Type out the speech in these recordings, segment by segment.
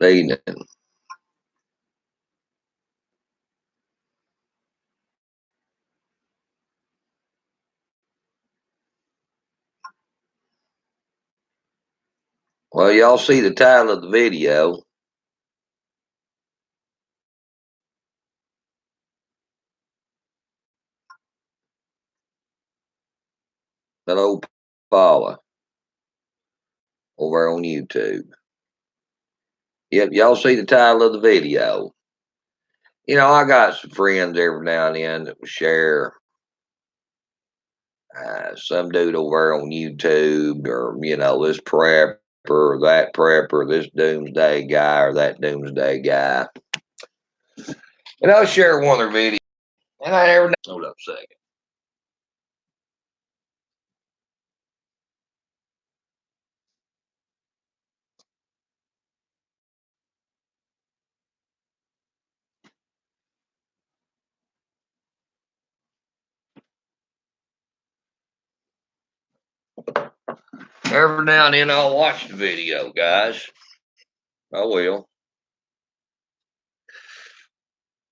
Evening. Well, y'all see the title of the video. Hello, Paula, over on YouTube. Yep, y'all see the title of the video. You know, I got some friends every now and then that will share some dude over on YouTube, or, this prepper or that prepper, this doomsday guy or that doomsday guy. And I'll share one of their videos. And I never hold up a second. Every now and then I'll watch the video, guys. I will.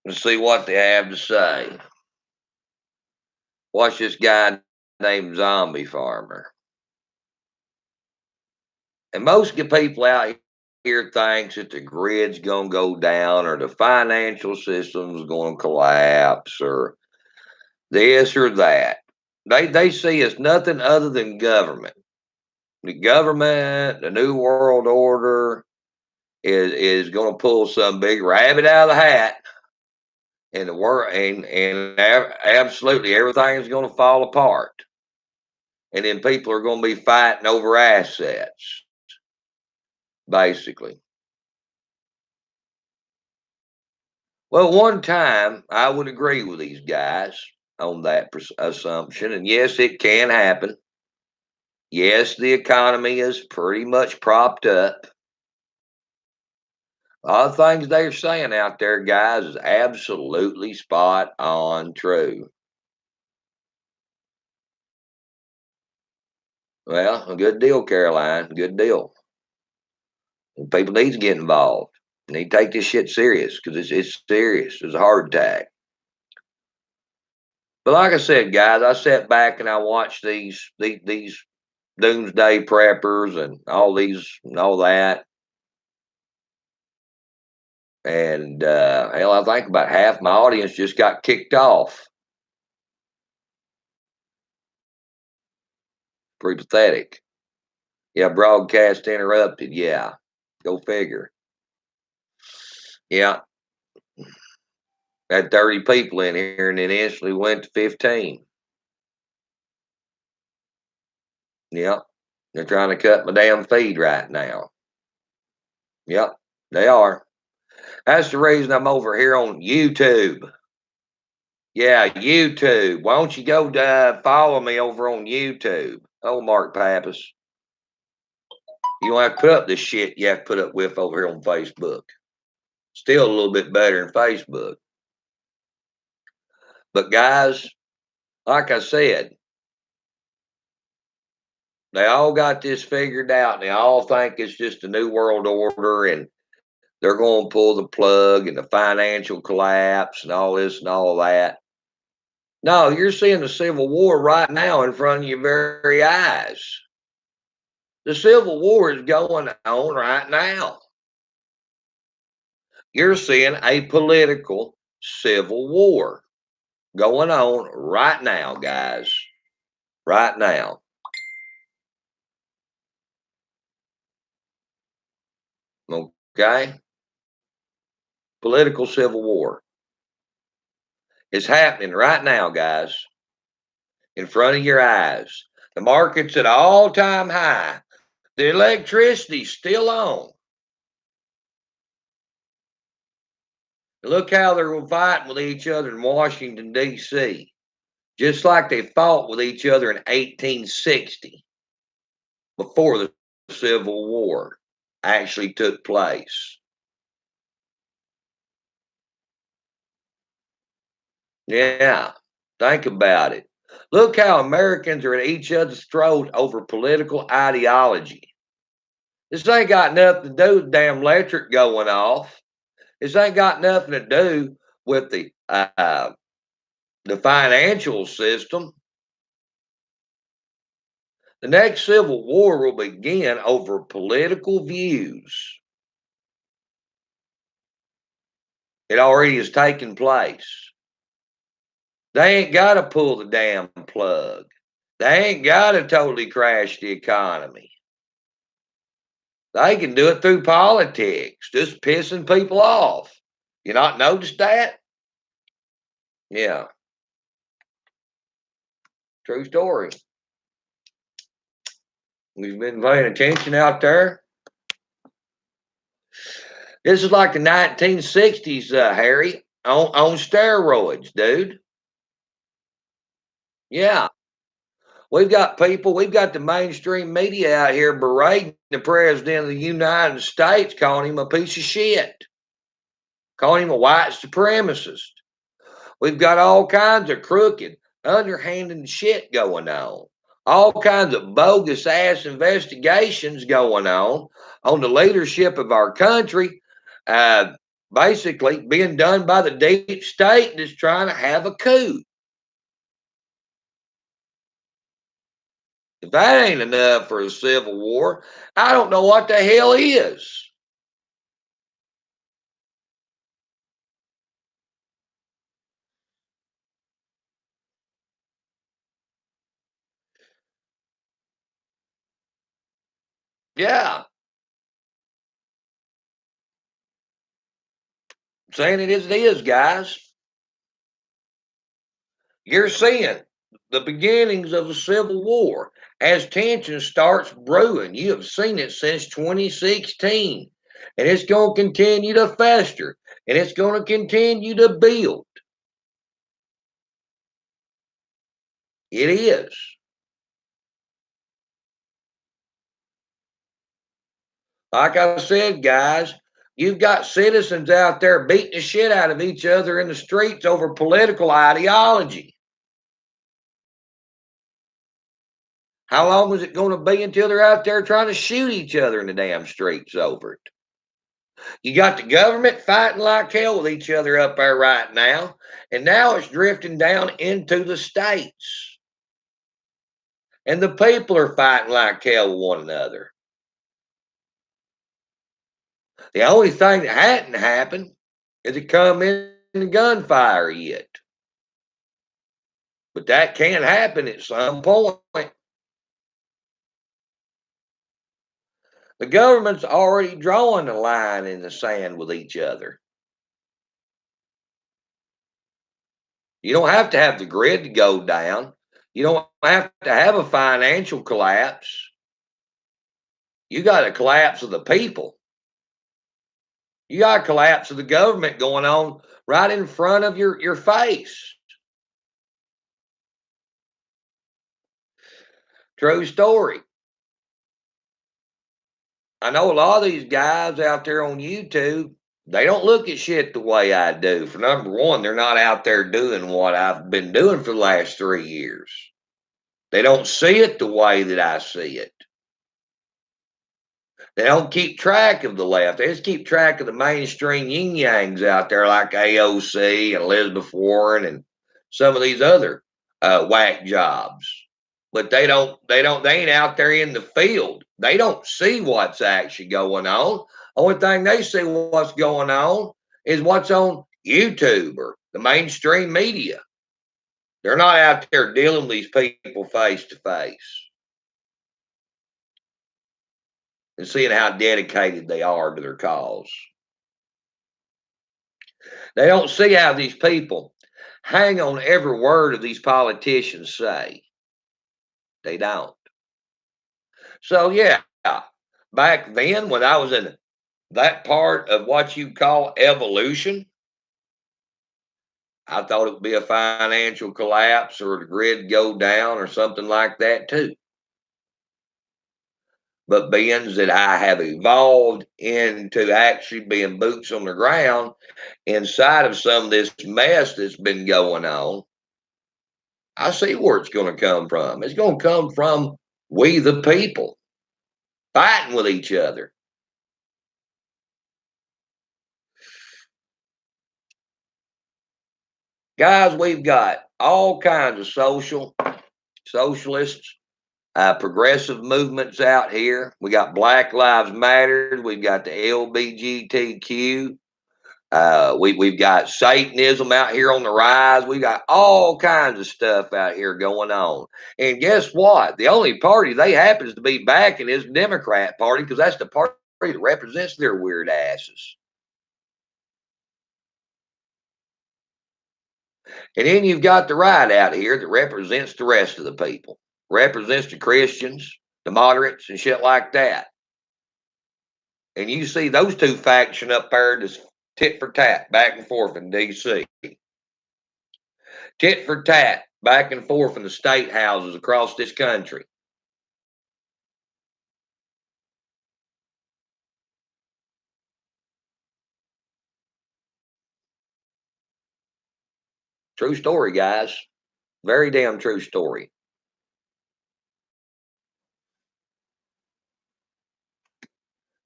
And see what they have to say. Watch this guy named Zombie Farmer. And most people out here thinks that the grid's going to go down, or the financial system's going to collapse, or this or that. They see it's nothing other than government. The government, the New World Order is going to pull some big rabbit out of the hat, and the world and absolutely everything is going to fall apart. And then people are going to be fighting over assets, basically. Well, one time I would agree with these guys on that assumption. And yes, it can happen. Yes, the economy is pretty much propped up. All the things they're saying out there, guys, is absolutely spot on true. Well, a good deal, Caroline. Good deal. And people need to get involved. They need to take this shit serious, because it's serious. It's a heart attack. But like I said, guys, I sat back and I watched these doomsday preppers and all these and all that. And hell, I think about half my audience just got kicked off. Pretty pathetic. Yeah, broadcast interrupted. Yeah, go figure. Yeah, had 30 people in here and then instantly went to 15. Yeah, they're trying to cut my damn feed right now. Yep, they are. That's the reason I'm over here on YouTube. Yeah, YouTube. Why don't you go follow me over on YouTube? Oh, Mark Pappas. You don't have to put up this shit you have to put up with over here on Facebook. Still a little bit better than Facebook. But guys, like I said, they all got this figured out, and they all think it's just a new world order, and they're going to pull the plug, and the financial collapse and all this and all that. No, you're seeing the Civil War right now in front of your very eyes. The Civil War is going on right now. You're seeing a political civil war going on right now, guys. Right now. Okay? Political civil war. It's happening right now, guys. In front of your eyes. The market's at all-time high. The electricity's still on. Look how they're fighting with each other in Washington, D.C. Just like they fought with each other in 1860, before the Civil War actually took place. Yeah, think about it. Look how Americans are at each other's throat over political ideology. This ain't got nothing to do with damn electric going off. This ain't got nothing to do with the financial system. The next civil war will begin over political views. It already has taken place. They ain't got to pull the damn plug. They ain't got to totally crash the economy. They can do it through politics, just pissing people off. You not noticed that? Yeah, true story. We've been paying attention out there. This is like the 1960s, Harry, on steroids, dude. Yeah. We've got the mainstream media out here berating the president of the United States, calling him a piece of shit, calling him a white supremacist. We've got all kinds of crooked, underhanded shit going on. All kinds of bogus ass investigations going on the leadership of our country, basically being done by the deep state that's trying to have a coup. If that ain't enough for a civil war, I don't know what the hell is. Yeah, saying it as it is, guys. You're seeing the beginnings of a civil war as tension starts brewing. You have seen it since 2016, and it's going to continue to fester, and it's going to continue to build. It is. Like I said, guys, you've got citizens out there beating the shit out of each other in the streets over political ideology. How long is it going to be until they're out there trying to shoot each other in the damn streets over it? You got the government fighting like hell with each other up there right now, and now it's drifting down into the states. And the people are fighting like hell with one another. The only thing that hadn't happened is it come in the gunfire yet. But that can happen at some point. The government's already drawing a line in the sand with each other. You don't have to have the grid to go down. You don't have to have a financial collapse. You got a collapse of the people. You got a collapse of the government going on right in front of your face. True story. I know a lot of these guys out there on YouTube, they don't look at shit the way I do. For number one, they're not out there doing what I've been doing for the last 3 years. They don't see it the way that I see it. They don't keep track of the left. They just keep track of the mainstream yin yangs out there like AOC and Elizabeth Warren and some of these other whack jobs. But they ain't out there in the field. They don't see what's actually going on. Only thing they see what's going on is what's on YouTube or the mainstream media. They're not out there dealing with these people face to face and seeing how dedicated they are to their cause. They don't see how these people hang on every word of these politicians say. They don't. So yeah, back then when I was in that part of what you call evolution, I thought it would be a financial collapse or the grid go down or something like that too. But being that I have evolved into actually being boots on the ground inside of some of this mess that's been going on, I see where it's going to come from. It's going to come from we the people. fighting with each other. Guys, we've got all kinds of socialists, progressive movements out here. We got Black Lives Matter. We've got the LBGTQ. We've got Satanism out here on the rise. We've got all kinds of stuff out here going on. And guess what? The only party they happens to be backing is the Democrat Party, because that's the party that represents their weird asses. And then you've got the right out here that represents the rest of the people, represents the Christians, the moderates, and shit like that. And you see those two factions up there just tit for tat, back and forth in D.C. Tit for tat, back and forth in the state houses across this country. True story, guys. Very damn true story.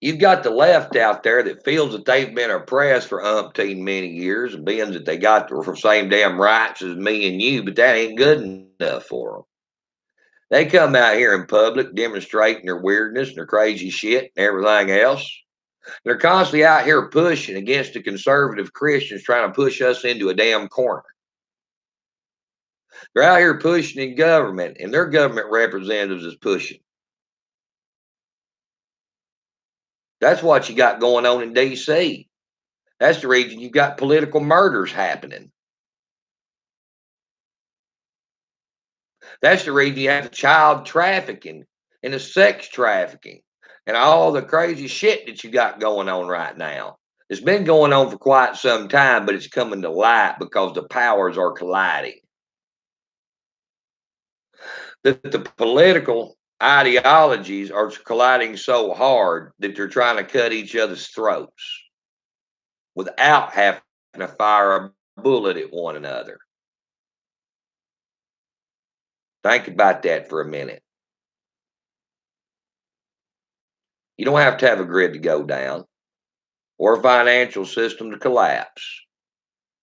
You've got the left out there that feels that they've been oppressed for umpteen many years, and being that they got the same damn rights as me and you, but that ain't good enough for them. They come out here in public demonstrating their weirdness and their crazy shit and everything else. They're constantly out here pushing against the conservative Christians, trying to push us into a damn corner. They're out here pushing in government, and their government representatives is pushing. That's what you got going on in D.C. That's the reason you've got political murders happening. That's the reason you have the child trafficking and the sex trafficking and all the crazy shit that you got going on right now. It's been going on for quite some time, but it's coming to light because the powers are colliding. The political ideologies are colliding so hard that they're trying to cut each other's throats without having to fire a bullet at one another. Think about that for a minute. You don't have to have a grid to go down or a financial system to collapse.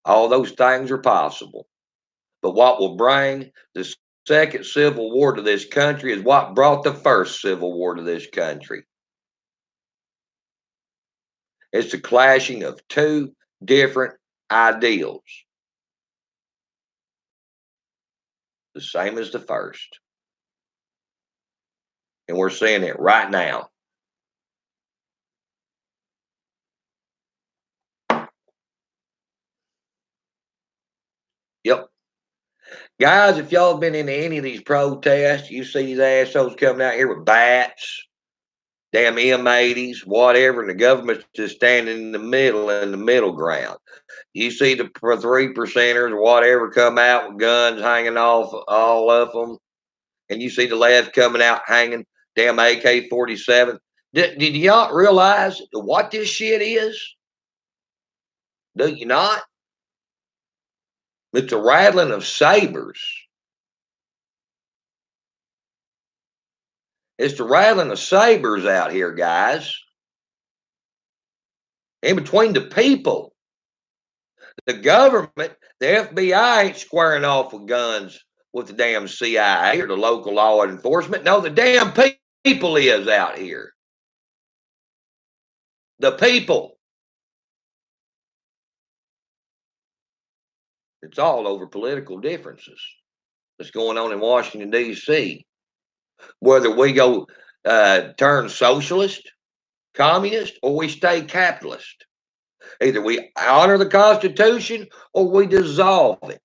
All those things are possible. But what will bring the second civil war to this country is what brought the first civil war to this country. It's the clashing of two different ideals, the same as the first. And we're seeing it right now. Yep. Guys, if y'all have been into any of these protests, you see these assholes coming out here with bats, damn M80s, whatever, and the government's just standing in the middle ground. You see the 3%ers or whatever come out with guns hanging off all of them, and you see the left coming out hanging damn AK-47. Did y'all realize what this shit is? Do you not? It's the rattling of sabers. It's the rattling of sabers out here, guys. In between the people. The government, the FBI ain't squaring off with guns with the damn CIA or the local law enforcement. No, the damn people is out here. The people. It's all over political differences that's going on in Washington, D.C. Whether we go turn socialist, communist, or we stay capitalist. Either we honor the Constitution or we dissolve it.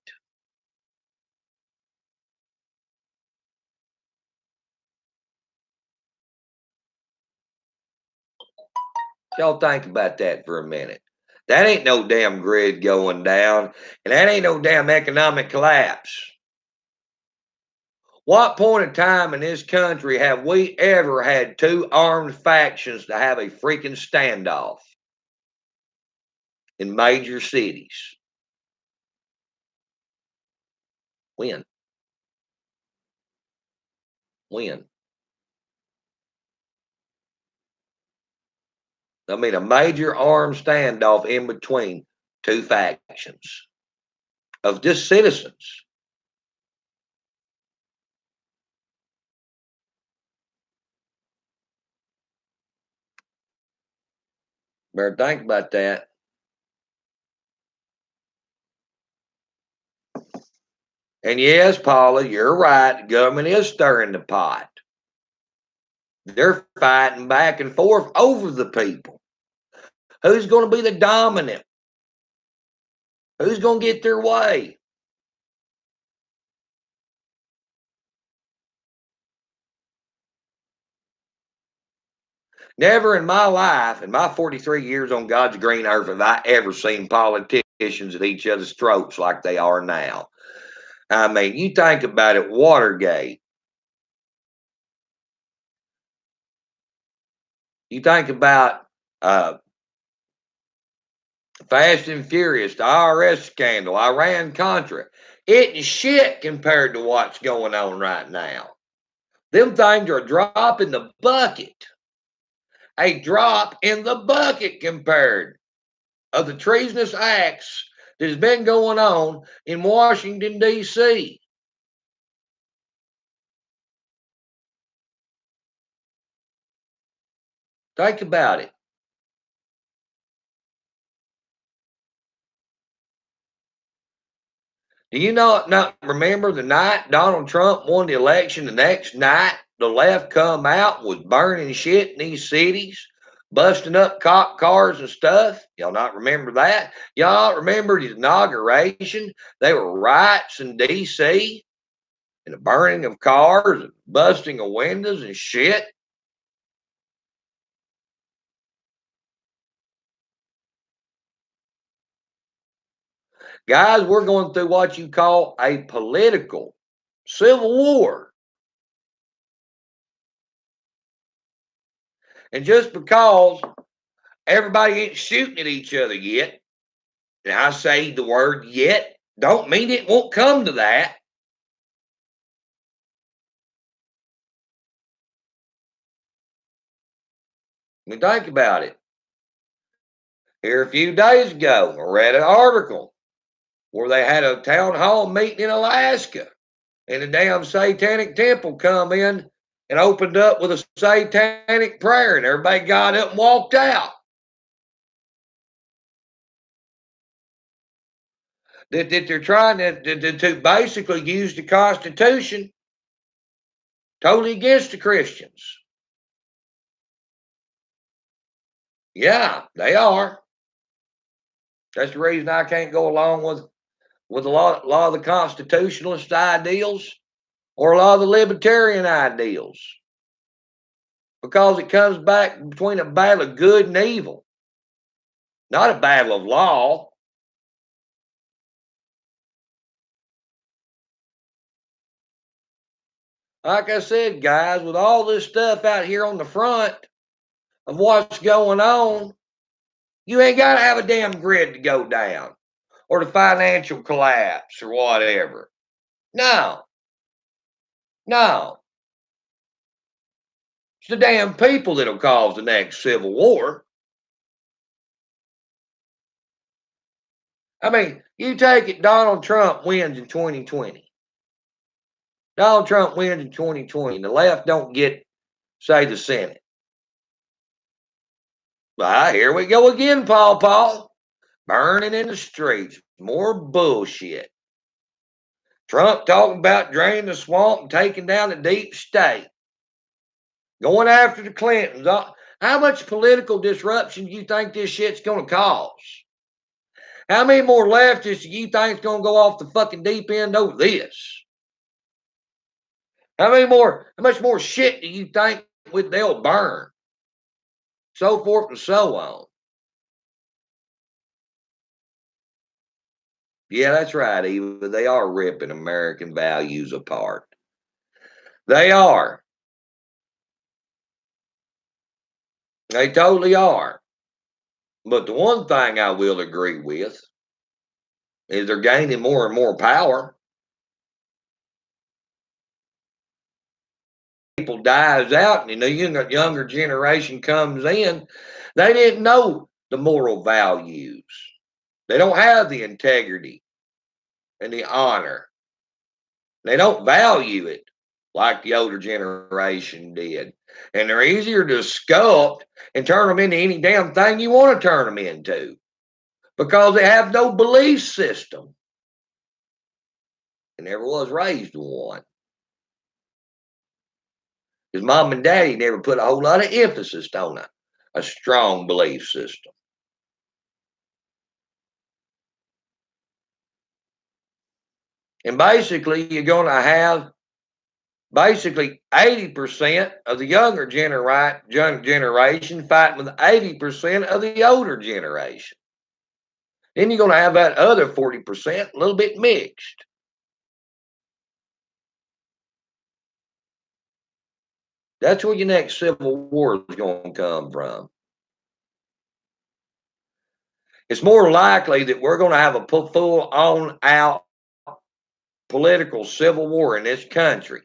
Y'all think about that for a minute. That ain't no damn grid going down, and that ain't no damn economic collapse. What point in time in this country have we ever had two armed factions to have a freaking standoff in major cities? When? When? I mean, a major armed standoff in between two factions of just citizens. Better think about that. And yes, Paula, you're right. The government is stirring the pot. They're fighting back and forth over the people. Who's going to be the dominant? Who's going to get their way? Never in my life, in my 43 years on God's green earth, have I ever seen politicians at each other's throats like they are now. I mean, you think about it, Watergate. You think about Fast and Furious, the IRS scandal, Iran Contra. It is shit compared to what's going on right now. Them things are a drop in the bucket. A drop in the bucket compared of the treasonous acts that has been going on in Washington, D.C. Think about it. Do you not remember the night Donald Trump won the election? The next night, the left come out and was burning shit in these cities, busting up cop cars and stuff. Y'all not remember that? Y'all remember his inauguration? They were riots in D.C. and the burning of cars and busting of windows and shit. Guys, we're going through what you call a political civil war. And just because everybody ain't shooting at each other yet, and I say the word yet, don't mean it won't come to that. I mean, think about it. Here a few days ago, I read an article where they had a town hall meeting in Alaska, and the damn satanic temple come in and opened up with a satanic prayer, and everybody got up and walked out. That they're trying to basically use the Constitution totally against the Christians. Yeah, they are. That's the reason I can't go along with a lot of the constitutionalist ideals or a lot of the libertarian ideals because it comes back between a battle of good and evil, not a battle of law. Like I said, guys, with all this stuff out here on the front of what's going on, you ain't got to have a damn grid to go down or the financial collapse or whatever. No, no. It's the damn people that'll cause the next civil war. I mean, you take it, Donald Trump wins in 2020. Donald Trump wins in 2020, and the left don't get, say, the Senate. Well, here we go again, Paul. Burning in the streets. More bullshit. Trump talking about draining the swamp and taking down the deep state. Going after the Clintons. How much political disruption do you think this shit's going to cause? How many more leftists do you think's going to go off the fucking deep end over this? How much more shit do you think they'll burn? So forth and so on. Yeah, that's right, Eva. They are ripping American values apart. They are. They totally are. But the one thing I will agree with is they're gaining more and more power. People dies out and the younger generation comes in. They didn't know the moral values. They don't have the integrity and the honor. They don't value it like the older generation did. And they're easier to sculpt and turn them into any damn thing you want to turn them into because they have no belief system. And never was raised one. His mom and daddy never put a whole lot of emphasis on a strong belief system. And basically, you're going to have basically 80% of the younger generation fighting with 80% of the older generation. Then you're going to have that other 40% a little bit mixed. That's where your next civil war is going to come from. It's more likely that we're going to have a full on out political civil war in this country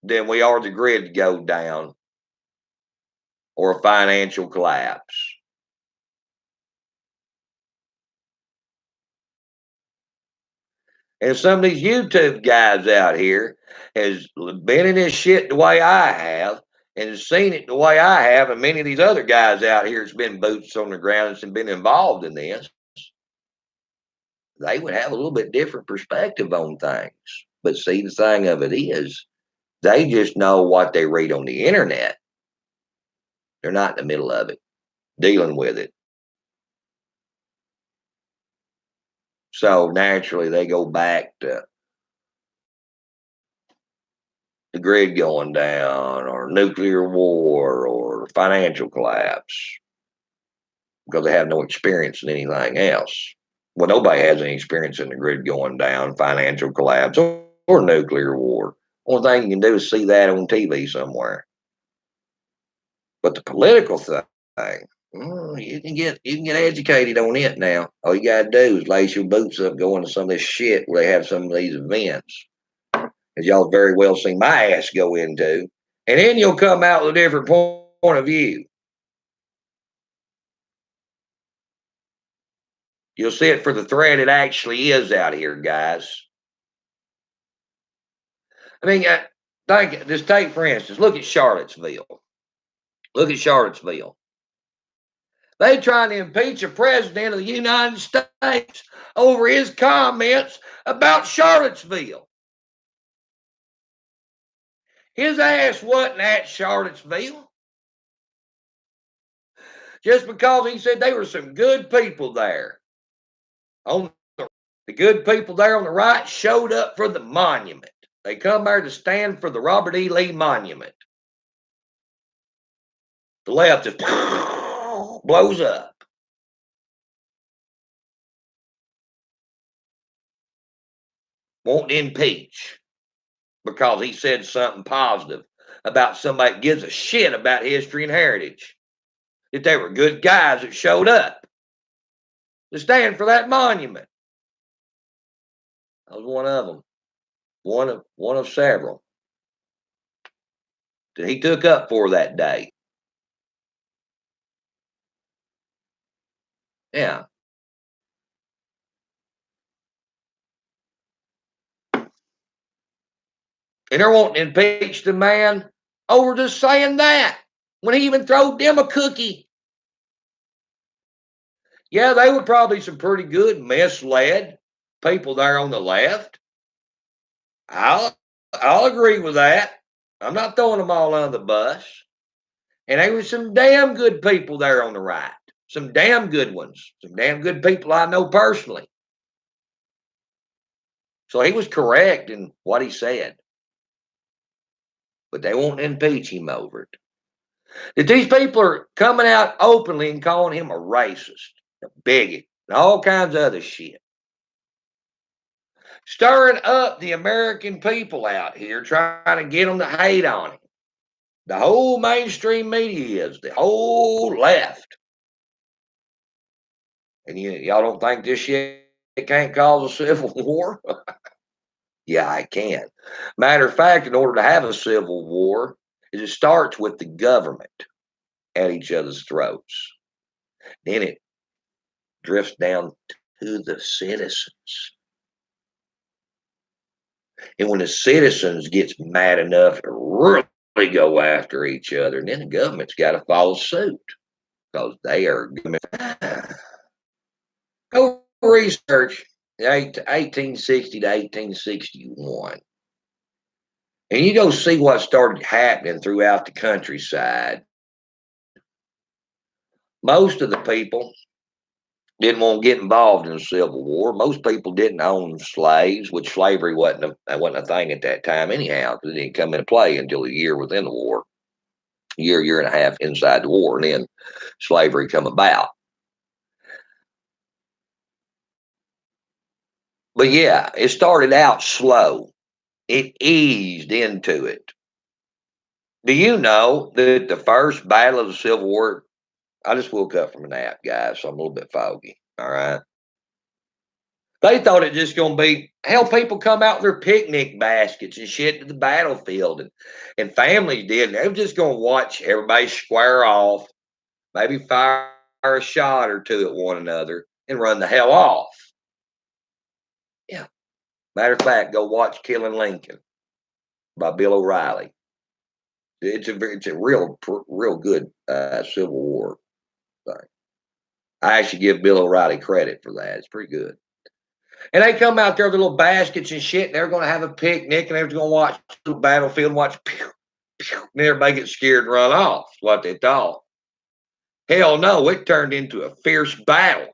than we are the grid to go down or a financial collapse. And some of these YouTube guys out here has been in this shit the way I have and has seen it the way I have, and many of these other guys out here that's been boots on the ground and been involved in this, they would have a little bit different perspective on things. But see, the thing of it is, they just know what they read on the internet. They're not in the middle of it, dealing with it. So naturally, they go back to the grid going down or nuclear war or financial collapse because they have no experience in anything else. Well, nobody has any experience in the grid going down, financial collapse, or nuclear war. Only thing you can do is see that on TV somewhere. But the political thing, you can get educated on it now. All you gotta do is lace your boots up, go into some of this shit where they have some of these events, as y'all very well seen my ass go into, and then you'll come out with a different point of view. You'll see it for the threat it actually is out here, guys. I mean, just take for instance, look at Charlottesville. Look at Charlottesville. They trying to impeach a president of the United States over his comments about Charlottesville. His ass wasn't at Charlottesville. Just because he said they were some good people there. The good people there on the right showed up for the monument. They come there to stand for the Robert E. Lee Monument. The left just blows up. Won't impeach because he said something positive about somebody that gives a shit about history and heritage. That they were good guys that showed up to stand for that monument. I was one of them. One of several that he took up for that day. Yeah. And they're wanting to impeach the man over just saying that when he even throwed them a cookie. Yeah, they were probably some pretty good misled people there on the left. I'll agree with that. I'm not throwing them all under the bus. And there were some damn good people there on the right. Some damn good ones. Some damn good people I know personally. So he was correct in what he said. But they won't impeach him over it. That these people are coming out openly and calling him a racist, a bigot, and all kinds of other shit. Stirring up the American people out here, trying to get them to hate on him. The whole mainstream media is, the whole left. And y'all don't think this shit can't cause a civil war? Yeah, it can. Matter of fact, in order to have a civil war, it starts with the government at each other's throats. Then it drifts down to the citizens. And when the citizens gets mad enough to really go after each other, then the government's got to follow suit because they are government. Go research 1860 to 1861. And you go see what started happening throughout the countryside. Most of the people didn't want to get involved in the Civil War. Most people didn't own slaves, which slavery wasn't a thing at that time anyhow, because it didn't come into play until a year within the war, year and a half inside the war, and then slavery come about. But yeah, it started out slow. It eased into it. Do you know that the first battle of the Civil War? I just woke up from a nap, guys, so I'm a little bit foggy. All right. They thought it just gonna be hell. People come out with their picnic baskets and shit to the battlefield, and families did. And they were just gonna watch everybody square off, maybe fire a shot or two at one another, and run the hell off. Yeah. Matter of fact, go watch Killing Lincoln by Bill O'Reilly. It's a real good Civil War thing. I actually give Bill O'Reilly credit for that. It's pretty good. And they come out there with little baskets and shit, and they're going to have a picnic, and they're going to watch the battlefield and watch, pew, pew, and everybody gets scared and run off. That's what they thought. Hell no, it turned into a fierce battle.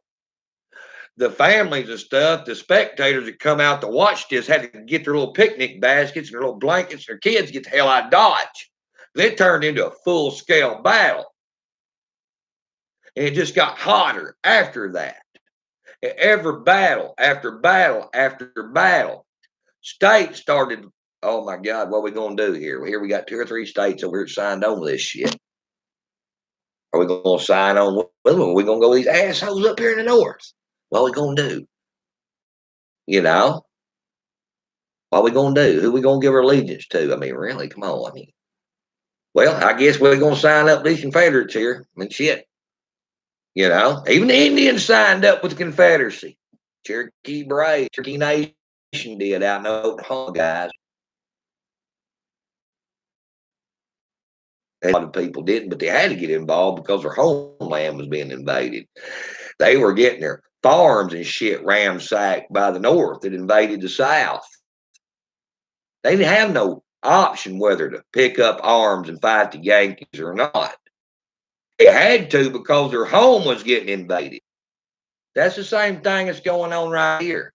The families and stuff, the spectators that come out to watch this had to get their little picnic baskets and their little blankets, and their kids get the hell out of Dodge. It turned into a full-scale battle. And it just got hotter after that. Every battle after battle after battle, states started, oh my God, what are we going to do here? Here we got 2 or 3 states over here signed on with this shit. Are we going to sign on with them? Are we going to go with these assholes up here in the north? What are we going to do? You know? What are we going to do? Who are we going to give our allegiance to? I mean, really? Come on. I mean, well, I guess we're going to sign up these Confederates here. I mean, shit. You know? Even the Indians signed up with the Confederacy. Cherokee Brave, Cherokee Nation did out in Oklahoma, guys. A lot of people didn't, but they had to get involved because their homeland was being invaded. They were getting their farms and shit ransacked by the North that invaded the South. They didn't have no option whether to pick up arms and fight the Yankees or not. They had to because their home was getting invaded. That's the same thing that's going on right here,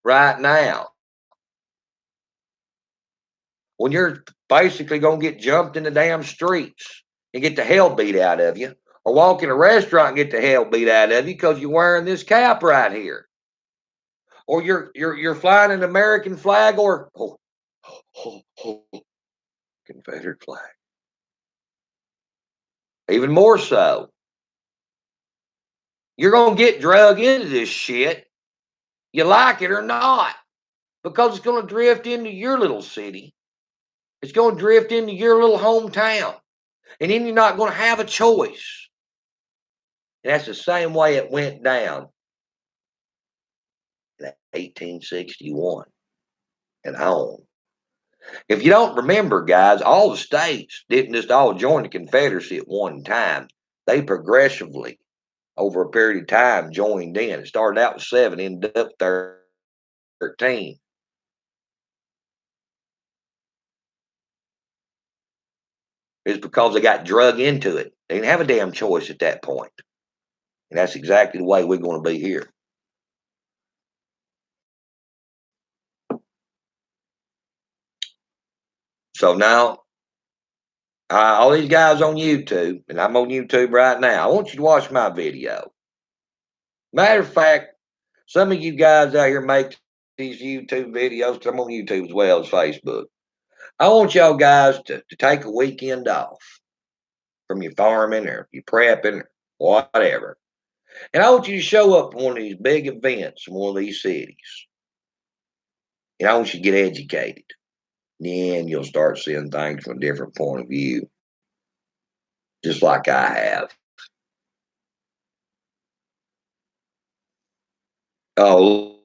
right now. When you're basically going to get jumped in the damn streets and get the hell beat out of you, or walk in a restaurant and get the hell beat out of you because you're wearing this cap right here, or you're flying an American flag or Confederate flag. Even more so, you're going to get drug into this shit, you like it or not, because it's going to drift into your little city. It's going to drift into your little hometown, and then you're not going to have a choice. And that's the same way it went down in 1861 and on. If you don't remember, guys, all the states didn't just all join the Confederacy at one time. They progressively, over a period of time, joined in. It started out with 7, ended up 13. It's because they got drug into it. They didn't have a damn choice at that point. And that's exactly the way we're going to be here. So now, all these guys on YouTube, and I'm on YouTube right now, I want you to watch my video. Matter of fact, some of you guys out here make these YouTube videos, because I'm on YouTube as well as Facebook. I want y'all guys to take a weekend off from your farming or your prepping or whatever. And I want you to show up to one of these big events in one of these cities. And I want you to get educated. Then you'll start seeing things from a different point of view, just like I have. Oh,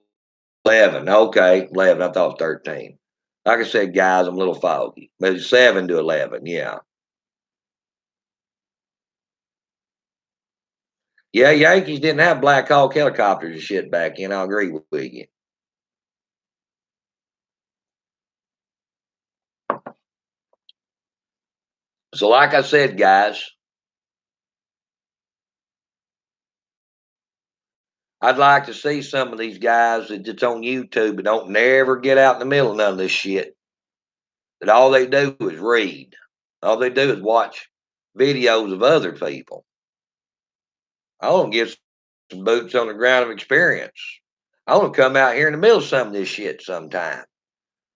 11. Okay, 11. I thought it was 13. Like I said, guys, I'm a little foggy. But it's 7 to 11. Yeah. Yeah, Yankees didn't have Black Hawk helicopters and shit back then. I agree with you. So, like I said, guys, I'd like to see some of these guys that just on YouTube but don't never get out in the middle of none of this shit. That all they do is read. All they do is watch videos of other people. I want to get some boots on the ground of experience. I want to come out here in the middle of some of this shit sometime.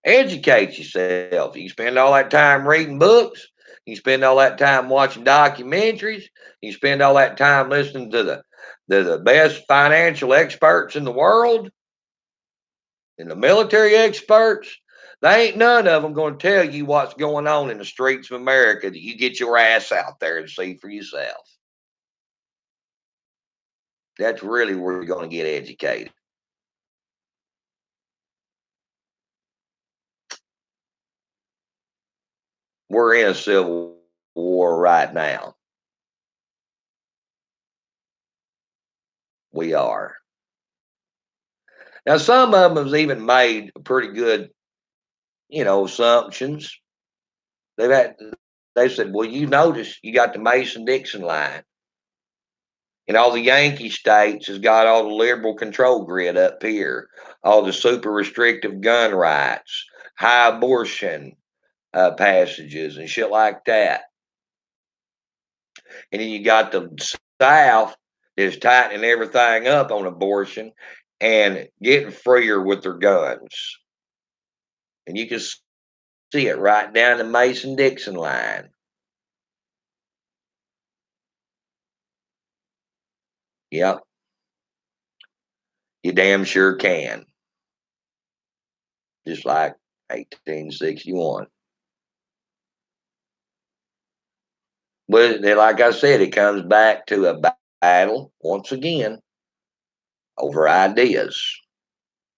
Educate yourself. You spend all that time reading books. You spend all that time watching documentaries. You spend all that time listening to the best financial experts in the world and the military experts. They ain't none of them going to tell you what's going on in the streets of America that you get your ass out there and see for yourself. That's really where you're going to get educated. We're in a civil war right now. We are. Now, some of them have even made pretty good, assumptions. They've had, they said, well, you notice you got the Mason Dixon line. And all the Yankee states has got all the liberal control grid up here, all the super restrictive gun rights, high abortion passages, and shit like that. And then you got the South that's tightening everything up on abortion and getting freer with their guns. And you can see it right down the Mason Dixon line. Yep, you damn sure can. Just like 1861. But like I said, it comes back to a battle once again over ideas,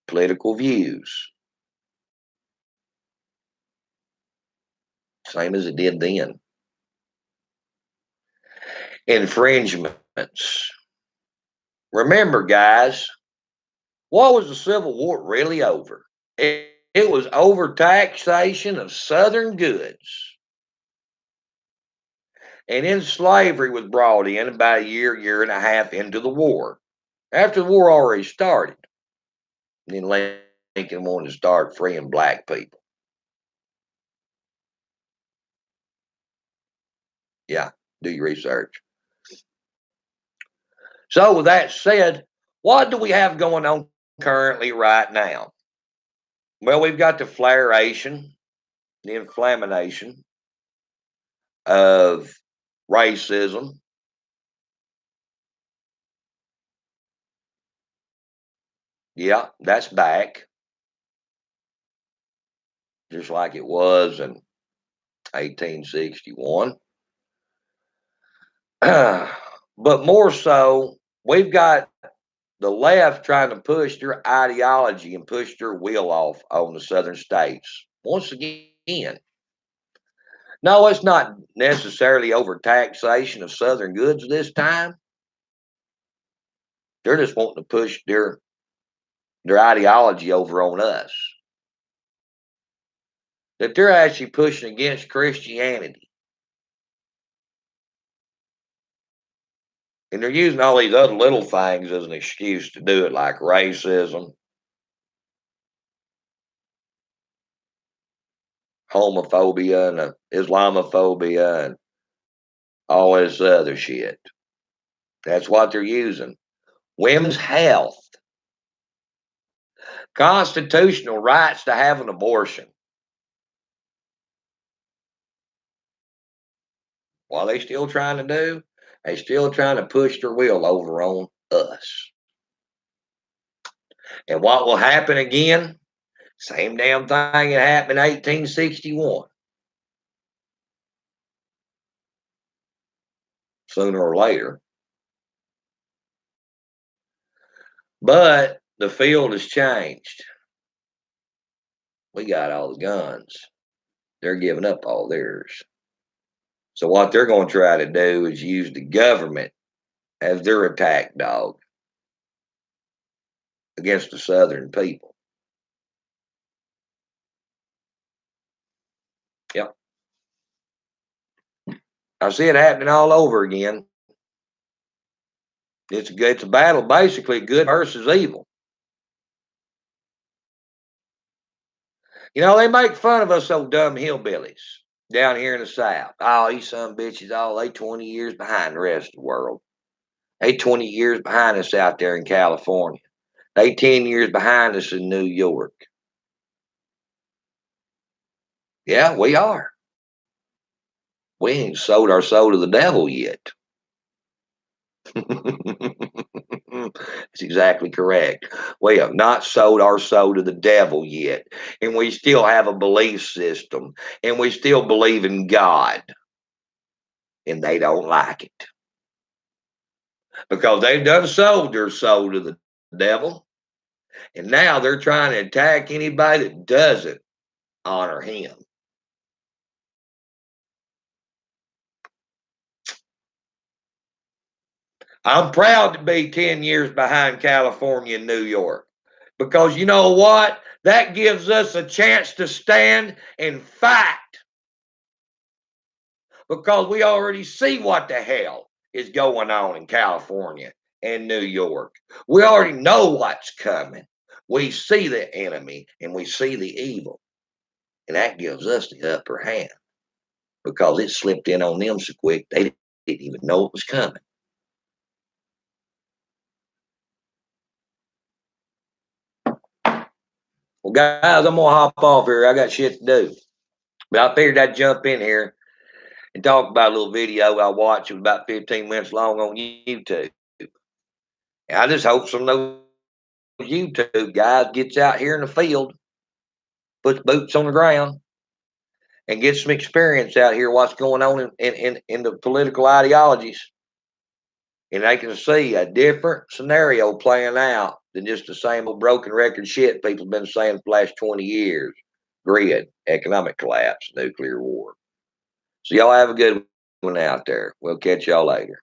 political views, same as it did then. Infringements. Remember, guys, what was the Civil War really over? It was over taxation of Southern goods. And then slavery was brought in about a year and a half into the war. After the war already started, then Lincoln wanted to start freeing black people. Yeah, do your research. So, with that said, what do we have going on currently right now? Well, we've got the flaration, the inflammation of racism. Yeah, that's back, just like it was in 1861. But more so, we've got the left trying to push their ideology and push their will off on the southern states. Once again, no, it's not necessarily over taxation of southern goods this time. They're just wanting to push their ideology over on us. That they're actually pushing against Christianity. And they're using all these other little things as an excuse to do it, like racism, homophobia, and Islamophobia, and all this other shit. That's what they're using. Women's health, constitutional rights to have an abortion. What they still trying to do? They still trying to push their will over on us. And what will happen again? Same damn thing that happened in 1861. Sooner or later. But The field has changed. We got all the guns. They're giving up all theirs. So what they're going to try to do is use the government as their attack dog against the Southern people. Yep. I see it happening all over again. It's a battle, basically good versus evil. You know, they make fun of us old dumb hillbillies down here in the South. Oh, these some bitches, oh, they 20 years behind the rest of the world. They 20 years behind us out there in California. They 10 years behind us in New York. Yeah, we are. We ain't sold our soul to the devil yet. That's exactly correct. We have not sold our soul to the devil yet. And we still have a belief system. And we still believe in God. And they don't like it. Because they've done sold their soul to the devil. And now they're trying to attack anybody that doesn't honor him. I'm proud to be 10 years behind California and New York because you know what? That gives us a chance to stand and fight because we already see what the hell is going on in California and New York. We already know what's coming. We see the enemy and we see the evil, and that gives us the upper hand because it slipped in on them so quick they didn't even know it was coming. Well, guys, I'm gonna hop off here. I got shit to do. But I figured I'd jump in here and talk about a little video I watched. It was about 15 minutes long on YouTube. And I just hope some of those YouTube guys gets out here in the field, puts boots on the ground, and gets some experience out here what's going on in the political ideologies. And they can see a different scenario playing out than just the same old broken record shit people have been saying for the last 20 years. Grid, economic collapse, nuclear war. So y'all have a good one out there. We'll catch y'all later.